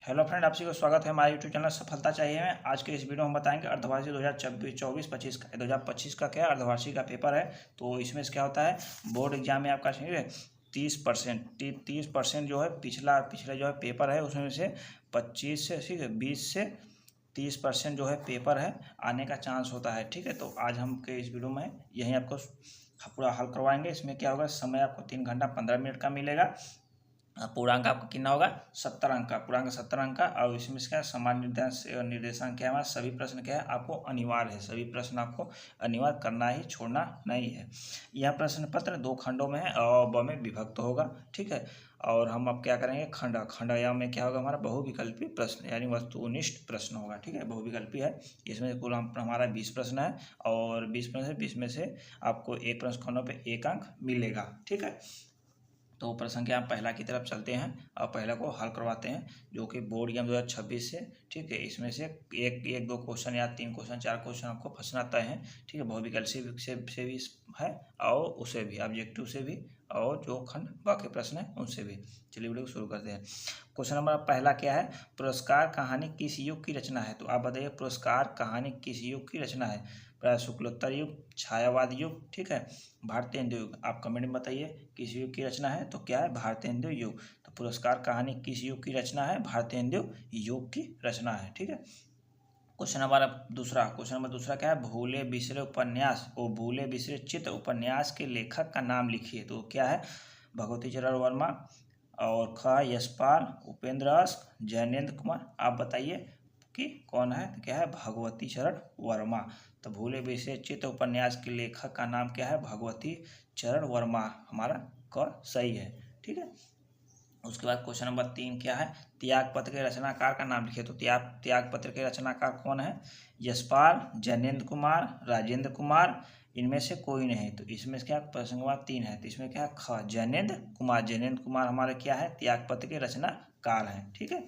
Hello friend, आप सभी को स्वागत है हमारे यूट्यूब चैनल सफलता चाहिए में। आज के इस वीडियो में हम बताएंगे अर्धवार्षिक 2024-25 का 2025 का क्या है, अर्धवार्षिक का पेपर है। तो इसमें से क्या होता है, बोर्ड एग्जाम में आपका 30% जो है पिछला जो है पेपर है, उसमें से 25 से ठीक है 20 से 30% जो है पेपर है आने का चांस होता है। ठीक है, तो आज हम के इस वीडियो में यही आपको पूरा हल करवाएंगे। इसमें क्या होगा, समय आपको 3 घंटा 15 मिनट का मिलेगा। पूर्णांक आपका कितना होगा, 70 अंक का पूर्णांक 70 अंक का। और इसमें क्या सामान्य निर्देशांक क्या है हमारा, सभी प्रश्न क्या है आपको अनिवार्य है, सभी प्रश्न आपको अनिवार्य करना ही, छोड़ना नहीं है। यह प्रश्न पत्र 2 खंडों में है और ब में विभक्त होगा। ठीक है, और हम अब क्या करेंगे, खंड या में क्या होगा हमारा बहुविकल्पी प्रश्न यानी वस्तुनिष्ठ प्रश्न होगा। ठीक है, बहुविकल्पी है। इसमें कुल हमारा 20 प्रश्न है और 20 में से आपको एक प्रश्न खंडों पर 1 अंक मिलेगा। ठीक है, तो प्रश्न के हम पहला की तरफ चलते हैं और पहला को हल करवाते हैं, जो कि बोर्ड एग्जाम 2026 से। ठीक है, इसमें से एक दो क्वेश्चन या 3 क्वेश्चन 4 क्वेश्चन आपको फंसना तय है। ठीक है, बहुविकल्प से भी है और उसे भी, ऑब्जेक्टिव से भी, और जो खंड बाकी प्रश्न है उनसे भी। चलिए वीडियो को शुरू करते हैं। क्वेश्चन नंबर पहला क्या है, पुरस्कार कहानी किस युग की रचना है। तो आप बताइए, पुरस्कार कहानी किस युग की रचना है। शुक्लोत्तर युग, छायावाद युग, ठीक है, भारतेंदु युग। आप कमेंट में बताइए किस युग की रचना है। तो क्या है, भारतेंदु युग। तो पुरस्कार कहानी किस युग की रचना है, भारतेंदु युग की रचना है। ठीक है, क्वेश्चन नंबर दूसरा क्या है, भूले बिसरे उपन्यास और भूले बिसरे चित्र उपन्यास के लेखक का नाम लिखिए। तो क्या है, भगवती चरण वर्मा और ख यशपाल, उपेंद्र अस्क, जैनेन्द्र कुमार। आप बताइए कि कौन है। तो क्या है, भगवती चरण वर्मा। तो भूले बिसरे चित्र उपन्यास के लेखक का नाम क्या है, भगवती चरण वर्मा। हमारा क सही है। ठीक है, उसके बाद क्वेश्चन नंबर 3 क्या है, त्यागपत्र के रचनाकार का नाम लिखिए। तो त्यागपत्र के रचनाकार कौन है, यशपाल, जैनेन्द्र कुमार, राजेंद्र कुमार, इनमें से कोई नहीं। तो इसमें क्या प्रश्न नंबर 3 है, तो इसमें क्या है, ख जैनेन्द्र कुमार हमारे क्या है, त्यागपत्र के रचनाकार हैं। ठीक है,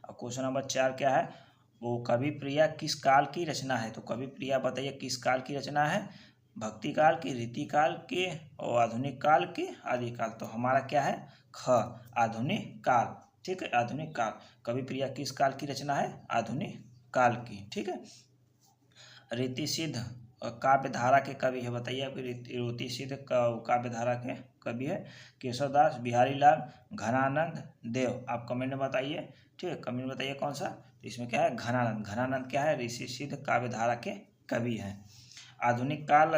और क्वेश्चन नंबर 4 क्या है, वो कवि प्रिया किस काल की रचना है। तो कवि प्रिया बताइए किस काल की रचना है, भक्ति काल की, रीति काल के, और आधुनिक काल के, आदिकाल। तो हमारा क्या है, ख आधुनिक काल। ठीक है, आधुनिक काल। कवि प्रिया किस काल की रचना है, आधुनिक काल की। ठीक है, रीति सिद्ध काव्य धारा के कवि है। बताइए आपकी रीति सिद्ध काव्य धारा के कवि है केशवदास, बिहारी लाल, घनानंद देव। आप कमेंट में बताइए। ठीक है, कमेंट में बताइए कौन सा। तो इसमें क्या है, घनानंद क्या है, ऋषि सिद्ध काव्य धारा के कवि हैं। आधुनिक काल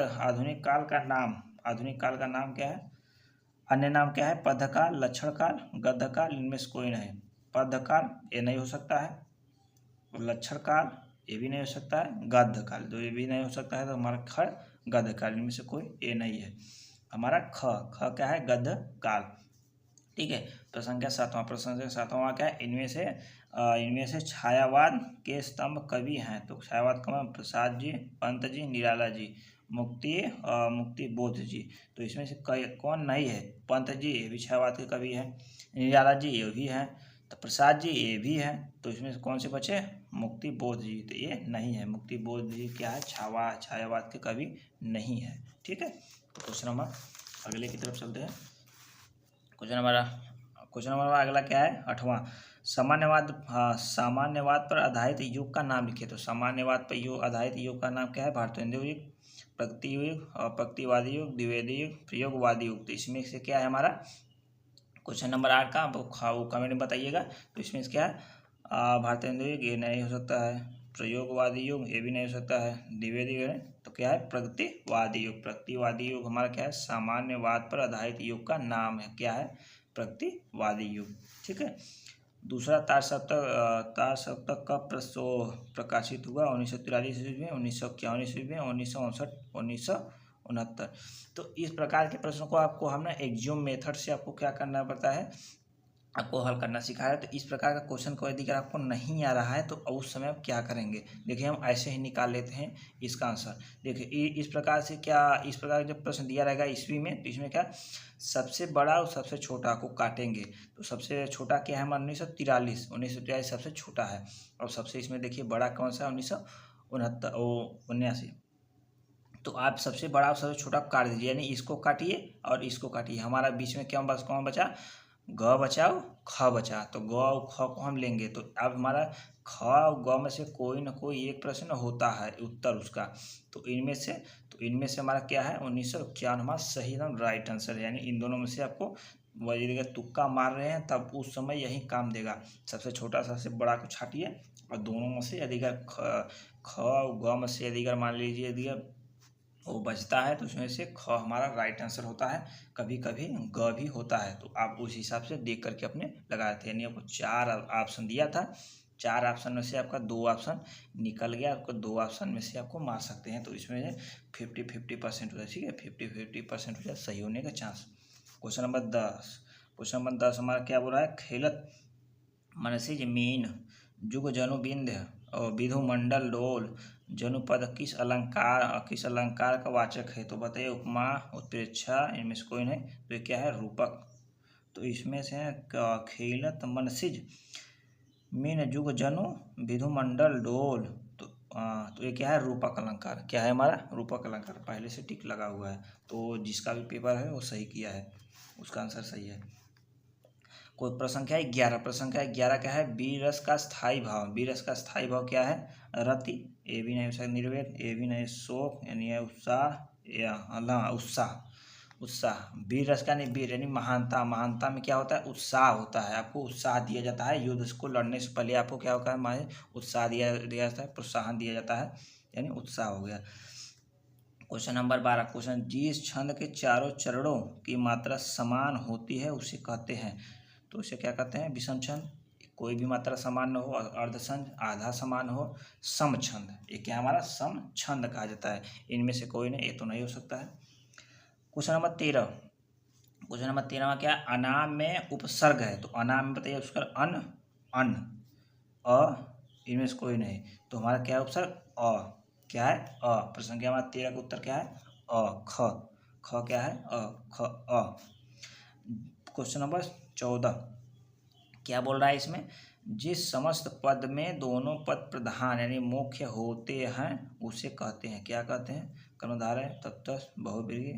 का नाम क्या है, अन्य नाम क्या है, पद्धकाल, लक्षणकाल, गद्धकाल, इनमें से कोई नहीं। पद्धकाल ये नहीं हो सकता है, लक्षणकाल ये भी नहीं हो सकता है, गद्धकाल तो ये भी नहीं हो सकता है। तो हमारा ख गद्धकाल, इनमें से कोई ये नहीं है। हमारा ख क्या है, गद्धकाल। ठीक है, प्रसंख्या सातवां क्या है, इनमें से छायावाद के स्तंभ कवि हैं। तो छायावाद का प्रसाद जी, पंत जी, निराला जी, मुक्ति बोध जी। तो इसमें से कौन नहीं है, पंत जी ये भी छायावाद के कवि हैं, निराला जी ये भी हैं, तो प्रसाद जी ये भी हैं। तो इसमें से कौन से बचे, मुक्ति बोध जी। तो ये नहीं है, मुक्ति बोध जी क्या है, छायावाद के कवि नहीं है। ठीक है, तो क्वेश्चन नंबर अगले की तरफ चलते हैं। क्वेश्चन नंबर अगला क्या है, 8वां, सामान्यवाद पर आधारित युग का नाम लिखिए। तो सामान्यवाद पर आधारित युग का नाम क्या है, भारतेंदु युग, प्रगति युग, प्रगतिवादी युग, द्विवेदी युग, प्रयोगवादी युग। तो इसमें से क्या है हमारा, क्वेश्चन नंबर 8 का वो कमेंट में बताइएगा। तो इसमें से क्या है, भारतेंदु युग ये नहीं हो सकता है, प्रयोगवादी युग ये भी नहीं हो सकता है, द्विवेदी युग है। तो क्या है, प्रगतिवादी युग हमारा क्या है, सामान्यवाद पर आधारित युग का नाम है। क्या है, प्रगतिवादी युग। ठीक है, दूसरा तार सप्तक कब प्रकाशित हुआ, 1943 ईस्वी में, 1951 ईस्वी में, 1959, 1969। तो इस प्रकार के प्रश्नों को आपको हमने एक्जियोम मेथड से आपको क्या करना पड़ता है, आपको हल करना सिखाया। तो इस प्रकार का क्वेश्चन को यदि आपको नहीं आ रहा है तो उस समय आप क्या करेंगे, देखिए हम ऐसे ही निकाल लेते हैं इसका आंसर। देखिए इस प्रकार जब प्रश्न दिया रहेगा ईस्वी में, तो इसमें क्या सबसे बड़ा और सबसे छोटा को काटेंगे। तो सबसे छोटा क्या है हमारा 1943 सबसे छोटा है, और सबसे इसमें देखिए बड़ा कौन सा है, 1979। तो आप सबसे बड़ा और सबसे छोटा काट दीजिए, यानी इसको काटिए और इसको काटिए। हमारा बीच में क्या कौन बचा, ग बचा ख बचा, तो ग और ख को हम लेंगे। तो अब हमारा ख और ग में से कोई ना कोई एक प्रश्न होता है उत्तर उसका। तो इनमें से हमारा क्या है 1951 हमारा सही एकदम राइट आंसर है। यानी इन दोनों में से आपको वही तुक्का मार रहे हैं तब उस समय यही काम देगा। सबसे छोटा सबसे बड़ा को छाटिए और दोनों में से यदि अगर ख और ग में से यदि अगर मान लीजिए यदि वो बचता है तो उसमें से ख हमारा राइट आंसर होता है। कभी कभी ग भी होता है, तो आप उस हिसाब से देख करके अपने लगा थे। यानी आपको 4 ऑप्शन दिया था, 4 ऑप्शन में से आपका 2 ऑप्शन निकल गया। आपको 2 ऑप्शन में से आपको मार सकते हैं, तो इसमें 50-50% हो जाए। ठीक है, 50-50% हो जाए सही होने का चांस। क्वेश्चन नंबर 10 हमारा क्या बोल रहा है, खेलत मनसी मीन जुग जनु बिंद और विधु मंडल डोल जनुपद किस अलंकार का वाचक है। तो बताइए उपमा उत्प्रेक्षा इनमें से कोई नहीं, तो ये क्या है रूपक। तो इसमें से खेलत मनसिज मीन जुग जनु विधु मंडल डोल, तो ये क्या है रूपक अलंकार। क्या है हमारा रूपक अलंकार, पहले से टिक लगा हुआ है। तो जिसका भी पेपर है वो सही किया है, उसका आंसर सही है। कोई प्रसंख्या 11, प्रसंख्या 11 क्या है, बीरस का स्थायी भाव। बीरस का स्थायी भाव क्या है, रति। ए भी नहीं हो सकता निर्वेद, ए भी नहीं शोक यानी है उत्साह या उत्साह। वीर रस का नहीं, वीर यानी महानता। महानता में क्या होता है उत्साह होता है, आपको उत्साह दिया जाता है। युद्ध को लड़ने से पहले आपको क्या होता है माने उत्साह दिया जाता है, प्रोत्साहन दिया जाता है, यानी उत्साह हो गया। क्वेश्चन नंबर 12, क्वेश्चन जिस छंद के चारों चरणों की मात्रा समान होती है उसे कहते हैं। तो इसे क्या कहते हैं, विषम छंद। कोई भी मात्रा समान न हो, अर्ध छंद, आधा समान हो, सम छंद। ये क्या हमारा सम छंद कहा जाता है। इनमें से कोई नहीं, ये तो नहीं हो सकता है। क्वेश्चन नंबर 13 में क्या है, अनाम में उपसर्ग है। तो अनाम में बताइए उसका अन अ, इनमें से कोई नहीं, तो हमारा क्या है उपसर्ग अ। क्या है अ। प्रश्न क्या हमारा 13 का उत्तर क्या है अ। ख क्या है अ। क्वेश्चन नंबर 14 क्या बोल रहा है इसमें, जिस समस्त पद में दोनों पद प्रधान यानी मुख्य होते हैं उसे कहते हैं। क्या कहते हैं, कर्मधारय, तत्पुरुष, बहुव्रीहि,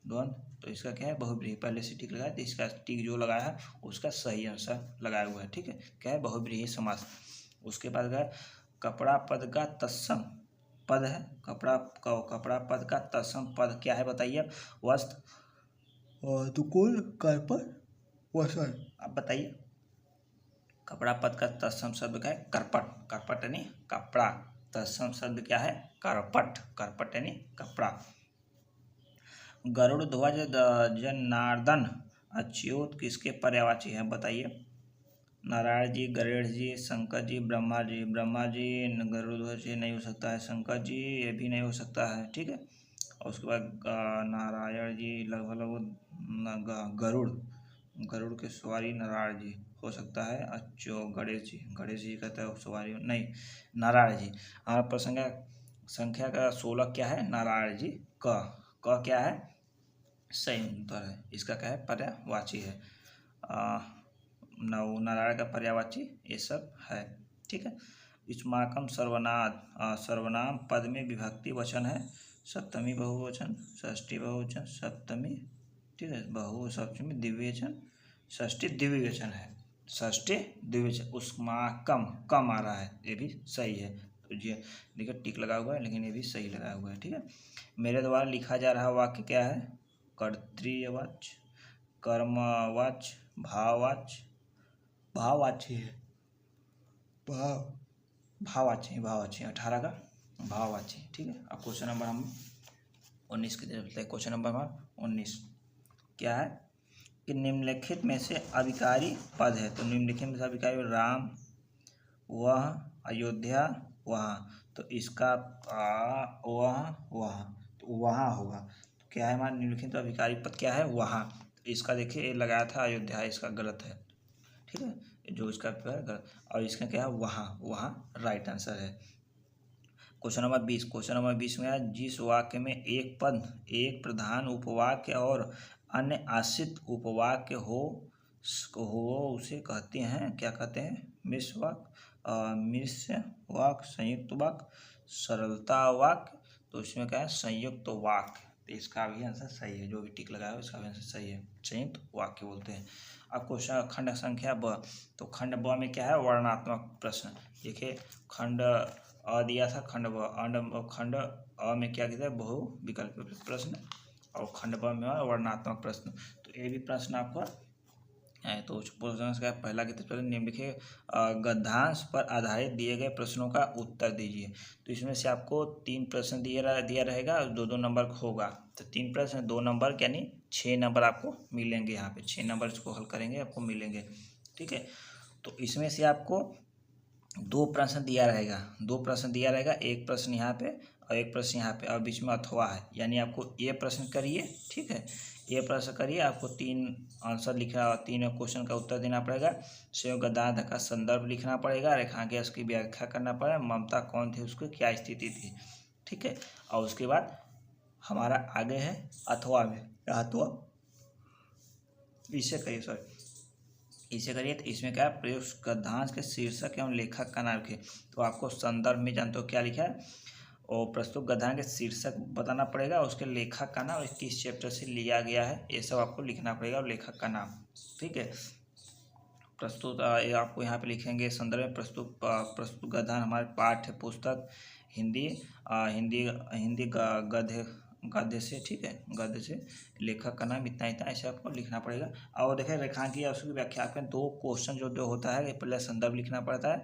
द्वंद्व। तो इसका क्या है बहुव्रीहि, पहले से टिक लगाया, तो इसका टिक जो लगाया है उसका सही आंसर लगाया हुआ है। ठीक है, क्या है बहुव्रीहि समास। उसके बाद क्या है, कपड़ा पद का तत्सम पद है। कपड़ा पद का तत्सम पद क्या है बताइए, वस्त्र और दुकुल कार्पण वसन। आप बताइए, कपड़ा पद का तत्सम शब्द क्या है करपट। करपट यानी कपड़ा, तत्सम शब्द क्या है करपट। करपट यानी कपड़ा। गरुड़ ध्वज जनार्दन अच्युत किसके पर्यायवाची है बताइए। नारायण जी, गणेश जी, शंकर जी, ब्रह्मा जी। ब्रह्मा जी गरुड़ ध्वज नहीं हो सकता है, शंकर जी ये भी नहीं हो सकता है। ठीक है, और उसके बाद नारायण जी लगभग गरुड़ के सवारी नारायण जी हो सकता है। अच्छो गणेश जी कहते हैं सवारी नहीं, नारायण जी। हमारा प्रसंग संख्या का 16 क्या है नारायण जी। क क्या है सही उत्तर है, इसका क्या है पर्यायवाची है। नारायण का पर्यायवाची ये सब है। ठीक है, युष्माकम सर्वनाम पद में विभक्ति वचन है, सप्तमी बहुवचन, षष्ठी बहुवचन, सप्तमी। ठीक है, सप्तमी द्विवचन, षष्ठी द्विवचन है। षष्ठी द्विवचन, उष्माकम कम आ रहा है, ये भी सही है। तो ये देखिए टिक लगा हुआ है, लेकिन ये भी सही लगा हुआ है। ठीक है, मेरे द्वारा लिखा जा रहा वाक्य क्या है, कर्तृवाच्य, कर्मवाच्य, भाववाच्य है। भाववाच्य 18 का भाववाच्य। ठीक है, अब क्वेश्चन नंबर हम 19 की तरफ चलते हैं। क्वेश्चन नंबर 19 क्या है कि निम्नलिखित में से अभिकारी पद है। तो निम्नलिखित में से अभिकारी राम, वह, अयोध्या, वहाँ। तो इसका वहाँ तो वहाँ होगा। तो क्या है हमारा निम्नलिखित अभिकारी पद क्या है वहाँ। तो इसका देखिए लगाया था अयोध्या, इसका गलत है। ठीक है, जो इसका गलत, और इसका क्या है वहाँ राइट आंसर है। क्वेश्चन नंबर 20 में है, जिस वाक्य में एक पद एक प्रधान उपवाक्य और अन्य आश्रित उपवाक्य हो उसे कहते हैं, क्या कहते हैं मिश्र वाक्य, संयुक्त वाक्य, सरलता वाक्य। तो इसमें क्या है संयुक्त वाक्य। तो इसका भी आंसर सही है, जो भी टिक लगाया हो इसका भी आंसर सही है, संयुक्त वाक्य बोलते हैं। अब क्वेश्चन खंड संख्या ब, तो खंड ब में क्या है, वर्णनात्मक प्रश्न। देखिए खंड अ दिया था, खंड ब, खंड अ में क्या कहते हैं, बहु विकल्प प्रश्न, और खंड ब में वर्णनात्मक प्रश्न। तो ये भी प्रश्न आपका है। तो प्रश्न का पहला की तरफ निम्न लिखिए, गद्यांश पर आधारित दिए गए प्रश्नों का उत्तर दीजिए। तो इसमें से आपको 3 प्रश्न दिया रहेगा, 2-2 नंबर होगा। तो 3 प्रश्न 2 नंबर यानी 6 नंबर आपको मिलेंगे। यहाँ पे 6 नंबर इसको हल करेंगे आपको मिलेंगे, ठीक है। तो इसमें से आपको 2 प्रश्न दिया रहेगा, 2 प्रश्न दिया रहेगा, एक प्रश्न यहाँ पे और एक प्रश्न यहाँ पे, और बीच में अथवा है, यानी आपको ये प्रश्न करिए, ठीक है। ये प्रश्न करिए, आपको 3 आंसर लिखना, 3 क्वेश्चन का उत्तर देना पड़ेगा। संयोग गद्यांश का संदर्भ लिखना पड़ेगा, रेखांकन उसकी व्याख्या करना पड़ेगा, ममता कौन थी, उसकी क्या स्थिति थी, ठीक है। और उसके बाद हमारा आगे है अथवा में, अथवा इसे करिए, सॉरी इसे करिए। तो इसमें क्या है, प्रयोग गद्यांश के शीर्षक एवं लेखक का नाम लिखिए। तो आपको संदर्भ में जानते हो क्या लिखा है, और प्रस्तुत गद्यांश के शीर्षक बताना पड़ेगा, उसके लेखक का नाम, किस चैप्टर से लिया गया है, ये सब आपको लिखना पड़ेगा, और लेखक का नाम, ठीक है। प्रस्तुत आपको यहाँ पे लिखेंगे संदर्भ में, प्रस्तुत गद्यांश हमारे पाठ्य पुस्तक हिंदी गद्य से, ठीक है, गद्य से, लेखक का नाम इतना इतना ऐसे आपको लिखना पड़ेगा। और देखें रेखांकन या उसकी व्याख्या, आपके 2 क्वेश्चन जो होता है, पहले संदर्भ लिखना पड़ता है,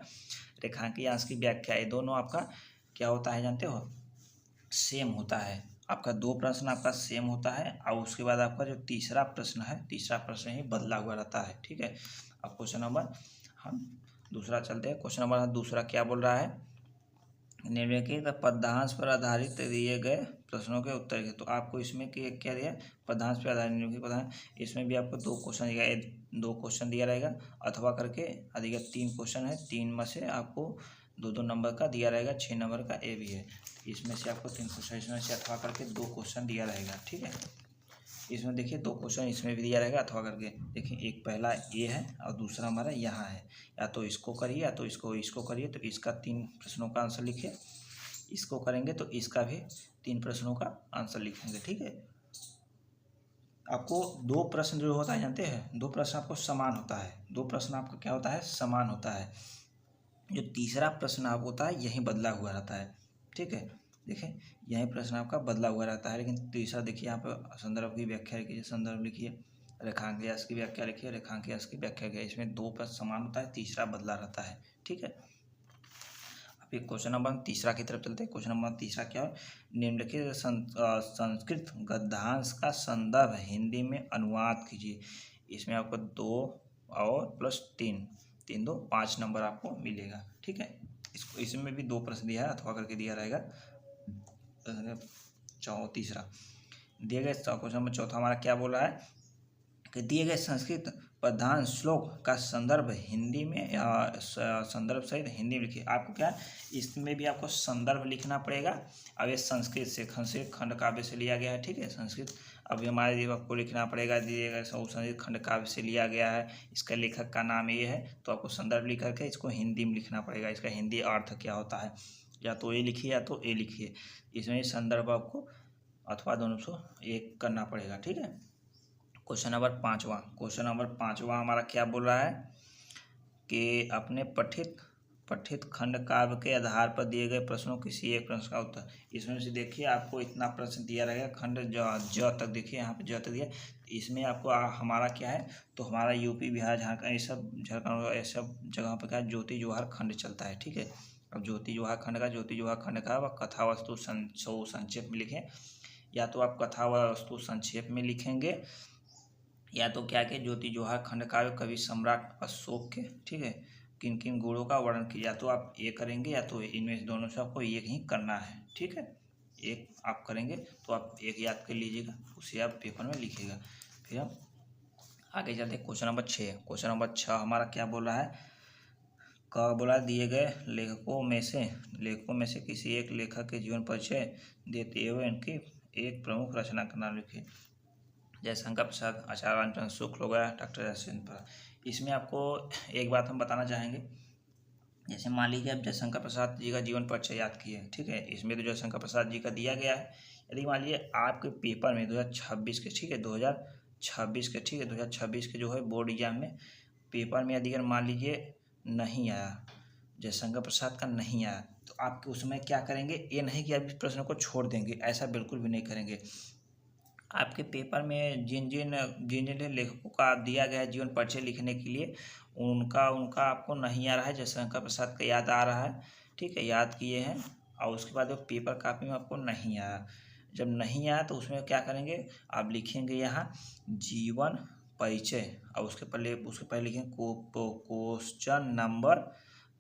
रेखांकन या उसकी व्याख्या, ये दोनों आपका क्या होता है जानते हो, सेम होता है। आपका 2 प्रश्न आपका सेम होता है, और उसके बाद आपका जो तीसरा प्रश्न है, तीसरा प्रश्न ही बदला हुआ रहता है, ठीक है। अब क्वेश्चन नंबर हम दूसरा चलते हैं। क्वेश्चन नंबर दूसरा क्या बोल रहा है, निम्नलिखित पदांश पर आधारित दिए गए प्रश्नों के उत्तर के। तो आपको इसमें क्या दिया, पदांश पर आधारित निम्नलिखित पदांश, इसमें भी आपको 2 क्वेश्चन दिया, 2 क्वेश्चन दिया रहेगा, अथवा करके अधिक 3 क्वेश्चन है, 3 में से आपको 2-2 नंबर का दिया रहेगा, 6 नंबर का ए भी है। इसमें से आपको 3 क्वेश्चन, इसमें से अथवा करके 2 क्वेश्चन दिया रहेगा, ठीक है। इसमें देखिए 2 क्वेश्चन इसमें भी दिया रहेगा अथवा करके। देखिए एक पहला ये है और दूसरा हमारा यहाँ है, या तो इसको करिए या तो इसको करिए। तो इसका 3 प्रश्नों का आंसर लिखिए, इसको करेंगे तो इसका भी 3 प्रश्नों का आंसर लिखेंगे, ठीक है। आपको 2 प्रश्न जो होता है जानते हैं, 2 प्रश्न आपको समान होता है, 2 प्रश्न आपका क्या होता है, समान होता है। जो तीसरा प्रश्न आप होता है यही बदला हुआ रहता है, ठीक है। देखिए यही प्रश्न आपका बदला हुआ रहता है, लेकिन तीसरा देखिए यहाँ पर संदर्भ की व्याख्या लिखिए, संदर्भ लिखिए, रेखांकन की व्याख्या लिखिए, रेखांकन की व्याख्या लिखिए। इसमें 2 प्रश्न समान होता है, तीसरा बदला रहता है, ठीक है। अब एक क्वेश्चन नंबर तीसरा की तरफ चलते हैं। क्वेश्चन नंबर तीसरा क्या है, निम्नलिखित संस्कृत गद्यांश का संदर्भ हिंदी में अनुवाद कीजिए। इसमें आपको 2 और प्लस 3, 3 2 5 नंबर आपको मिलेगा, ठीक है। इसमें भी 2 प्रश्न दिया है, अथवा करके दिया रहेगा। तीसरा दिए गए क्वेश्चन नंबर चौथा हमारा क्या बोल रहा है कि दिए गए संस्कृत प्रधान श्लोक का संदर्भ हिंदी में, संदर्भ सहित हिंदी में लिखिए। आपको क्या है, इसमें भी आपको संदर्भ लिखना पड़ेगा। अब ये संस्कृत से, खंड काव्य से लिया गया है, ठीक है, संस्कृत। अभी हमारे आपको लिखना पड़ेगा, दिए गए संस्कृत खंड काव्य से लिया गया है, इसका लेखक का नाम ये है, तो आपको संदर्भ लिख करके इसको हिंदी में लिखना पड़ेगा। इसका हिंदी अर्थ क्या होता है, या तो ये लिखिए या तो ये लिखिए। इसमें संदर्भ आपको अथवा दोनों से एक करना पड़ेगा, ठीक है। क्वेश्चन नंबर 5वां, क्वेश्चन नंबर 5वां हमारा क्या बोल रहा है कि अपने पठित खंड काव्य के आधार पर दिए गए प्रश्नों किसी एक प्रश्न का उत्तर। इसमें से देखिए आपको इतना प्रश्न दिया रहेगा, खंड ज तक, देखिए यहाँ पे ज तक दिया। इसमें आपको हमारा क्या है, तो हमारा यूपी बिहार झारखंड ये सब, झारखंड ये सब जगह पर क्या है, ज्योति जोहार खंड चलता है, ठीक है। अब ज्योति जोहार खंड का कथा वस्तु संक्षेप में लिखें, या तो आप कथा वस्तु संक्षेप में लिखेंगे, या तो क्या कि ज्योति जोहार खंड काव्य कवि सम्राट अशोक के, ठीक है, किन किन गुणों का वर्णन किया। या तो आप ये करेंगे या तो इनमें से दोनों से आपको एक ही करना है, ठीक है। एक आप करेंगे तो आप एक याद कर लीजिएगा, उसे आप पेपर में लिखिएगा। फिर हम आगे चलते हैं। क्वेश्चन नंबर 6, क्वेश्चन नंबर 6 हमारा क्या बोल रहा है, बोला दिए गए लेखकों में से किसी एक लेखक के जीवन परिचय देते हुए इनकी एक प्रमुख रचना का नाम लिखिए। जयशंकर प्रसाद, आचार्य रामचंद्र शुक्ल हो गया, डॉक्टर राजेंद्र प्रसाद। इसमें आपको एक बात हम बताना चाहेंगे, जैसे मान लीजिए आप जयशंकर प्रसाद जी का जीवन परिचय याद किए, ठीक है। इसमें तो जयशंकर प्रसाद जी का दिया गया है, यदि मान लीजिए आपके पेपर में 2026 के, ठीक है, 2026 के, ठीक है, 2026 के जो है बोर्ड एग्जाम में पेपर में यदि अगर मान लीजिए नहीं आया, जयशंकर प्रसाद का नहीं आया, तो आपके उसमें क्या करेंगे, ये नहीं कि आप इस प्रश्न को छोड़ देंगे, ऐसा बिल्कुल भी नहीं करेंगे। आपके पेपर में जिन जिन लेखकों का दिया गया है जीवन परिचय लिखने के लिए, उनका उनका आपको नहीं आ रहा है, जयशंकर प्रसाद का याद आ रहा है, ठीक है, याद किए हैं, और उसके बाद वो पेपर कापी में आपको नहीं आया। जब नहीं आया तो उसमें क्या करेंगे, आप लिखेंगे यहाँ जीवन परिचय, और उसके पहले लिखेंगे क्वेश्चन नंबर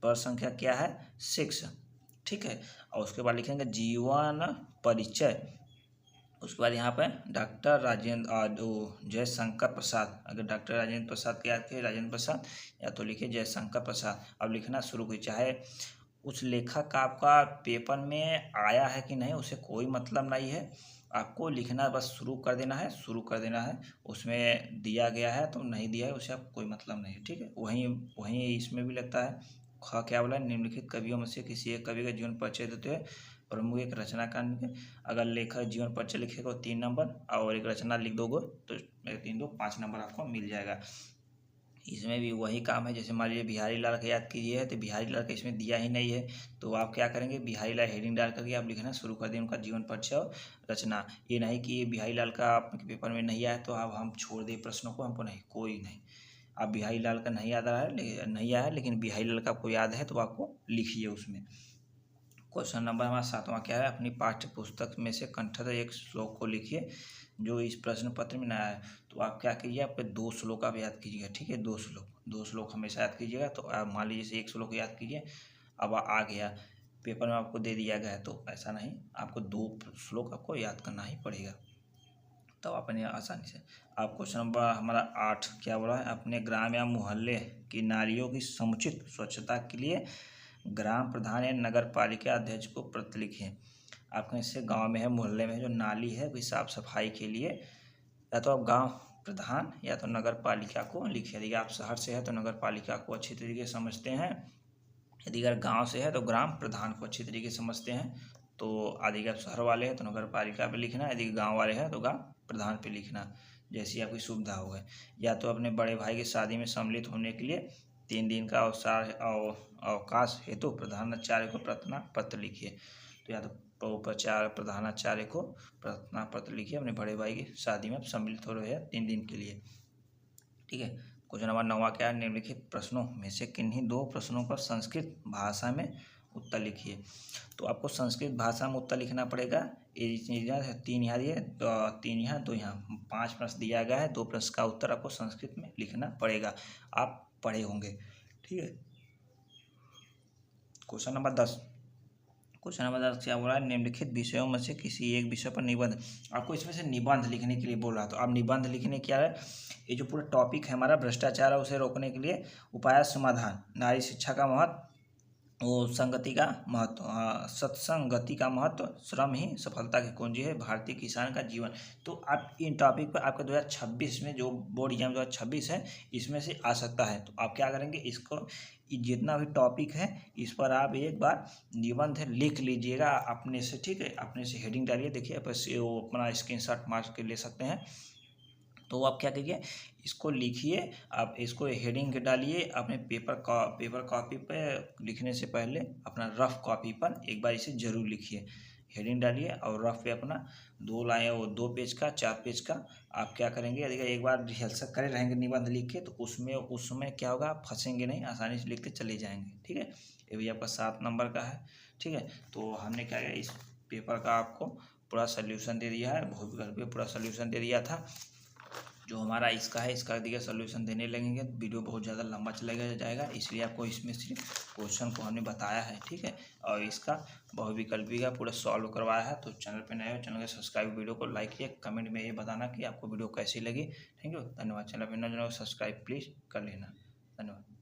पर संख्या क्या है 6, ठीक है, और उसके बाद लिखेंगे जीवन परिचय। उसके बाद यहाँ पे डॉक्टर जयशंकर प्रसाद, अगर डॉक्टर राजेंद्र प्रसाद के याद किए राजेंद्र प्रसाद, या तो लिखिए जयशंकर प्रसाद। अब लिखना शुरू कीजिए, चाहे उस लेखक का आपका पेपर में आया है कि नहीं उसे कोई मतलब नहीं है, आपको लिखना बस शुरू कर देना है। उसमें दिया गया है तो नहीं दिया है उससे आपको कोई मतलब नहीं है, ठीक है। वहीं इसमें भी लगता है क्या बोला, निम्नलिखित कवियों में से किसी एक कवि का जीवन परिचय देते हुए प्रमुख एक रचनाकार के, अगर लेखक जीवन परिचय लिखेगा 3 नंबर और एक रचना लिख दोगे तो 3 2 5 नंबर आपको मिल जाएगा। इसमें भी वही काम है, जैसे मान लीजिए बिहारी लाल का याद कीजिए है, तो बिहारी लाल का इसमें दिया ही नहीं है, तो आप क्या करेंगे, बिहारी लाल हेडिंग डाल करके आप लिखना शुरू कर दें उनका जीवन परिचय और रचना। ये नहीं कि बिहारी लाल का आपके पेपर में नहीं आया तो अब हम छोड़ दें प्रश्नों को, हमको नहीं, कोई नहीं। आप बिहारी लाल का नहीं याद आ रहा है, नहीं आया है, लेकिन बिहारी लाल का आपको याद है तो आपको लिखिए उसमें। क्वेश्चन नंबर हमारा 7वां क्या है, अपनी पाठ्य पुस्तक में से कंठस्थ एक श्लोक को लिखिए जो इस प्रश्न पत्र में नया है। तो आप क्या कीजिए, आपके 2 श्लोक आप याद कीजिएगा, ठीक है, 2 श्लोक हमेशा याद कीजिएगा। तो आप मान लीजिए 1 श्लोक याद कीजिए, अब आ गया पेपर में आपको दे दिया गया है, तो ऐसा नहीं, आपको 2 श्लोक आपको याद करना ही पड़ेगा, तो अपने आसानी से। आप क्वेश्चन नंबर हमारा 8 क्या बोला है, अपने ग्राम या मोहल्ले की नालियों की समुचित स्वच्छता के लिए ग्राम प्रधान या नगर पालिका अध्यक्ष को पत्र लिखें। आपके इससे गांव में है, मोहल्ले में जो नाली है वही साफ सफाई के लिए या तो आप गांव प्रधान या तो नगर पालिका को लिखिए। यदि आप शहर से है तो नगर पालिका को अच्छी तरीके से समझते हैं, यदि अगर गाँव से है तो ग्राम प्रधान को अच्छी तरीके से समझते हैं। तो यदि आप शहर वाले हैं तो नगर पालिका पर लिखना, यदि गाँव वाले हैं तो गाँव प्रधान पे लिखना, जैसी आपकी सुविधा हो गई। या तो अपने बड़े भाई की शादी में सम्मिलित होने के लिए 3 दिन का अवकाश हेतु प्रधानाचार्य को प्रार्थना पत्र लिखिए। तो या तो प्रधानाचार्य को प्रार्थना पत्र लिखिए, अपने बड़े भाई की शादी में सम्मिलित हो रहे हैं 3 दिन के लिए, ठीक है। क्वेश्चन नंबर 9 क्या है, निम्नलिखित प्रश्नों में से किन्हीं 2 प्रश्नों पर संस्कृत भाषा में उत्तर लिखिए। तो आपको संस्कृत भाषा में उत्तर लिखना पड़ेगा। ये 3 यहाँ दिए, 3 यहाँ 2 यहाँ, 5 प्रश्न दिया गया है, 2 प्रश्न का उत्तर आपको संस्कृत में लिखना पड़ेगा, आप पढ़े होंगे, ठीक है। क्वेश्चन नंबर 10 क्या बोला है, निम्नलिखित विषयों में से किसी एक विषय पर निबंध, आपको इसमें से निबंध लिखने के लिए बोल रहा, तो आप निबंध लिखने क्या है, ये जो पूरा टॉपिक है हमारा भ्रष्टाचार है उसे रोकने के लिए उपाय समाधान, नारी शिक्षा का महत्व, वो संगति का महत्व, सत्संगति का महत्व, श्रम ही सफलता की कुंजी है, भारतीय किसान का जीवन। तो आप इन टॉपिक पर आपका 2026 में जो बोर्ड एग्जाम 2026 है इसमें से आ सकता है। तो आप क्या करेंगे, इसको जितना भी टॉपिक है इस पर आप एक बार निबंध लिख लीजिएगा अपने से, ठीक है, अपने से हेडिंग डालिए, देखिए आप वो अपना स्क्रीनशॉट मार के ले सकते हैं। तो आप क्या कीजिए, इसको लिखिए, आप इसको हेडिंग डालिए अपने पेपर कॉपी पे लिखने से पहले अपना रफ कॉपी पर एक बार इसे जरूर लिखिए, हेडिंग डालिए और रफ पे अपना 2 लाइन वो 2 पेज का 4 पेज का आप क्या करेंगे, यदि एक बार रिहर्सल करे रहेंगे निबंध लिख के तो उसमें क्या होगा, आप फंसेंगे नहीं, आसानी से लिखते चले जाएंगे, ठीक है। ये भी आपका 7 नंबर का है, ठीक है। तो हमने क्या किया, इस पेपर का आपको पूरा सोल्यूशन दे दिया है, बहुत भी पूरा सोल्यूशन दे दिया था। जो हमारा इसका है, इसका दिया सोल्यूशन देने लगेंगे वीडियो बहुत ज़्यादा लंबा चलेगा जाएगा, इसलिए आपको इसमें सिर्फ क्वेश्चन को हमने बताया है, ठीक है। और इसका बहुविकल्पी का पूरा सॉल्व करवाया है। तो चैनल पे नए हो, चैनल को सब्सक्राइब, वीडियो को लाइक किए, कमेंट में ये बताना कि आपको वीडियो कैसी लगी। थैंक यू, धन्यवाद। चैनल पे नए सब्सक्राइब प्लीज़ कर लेना, धन्यवाद।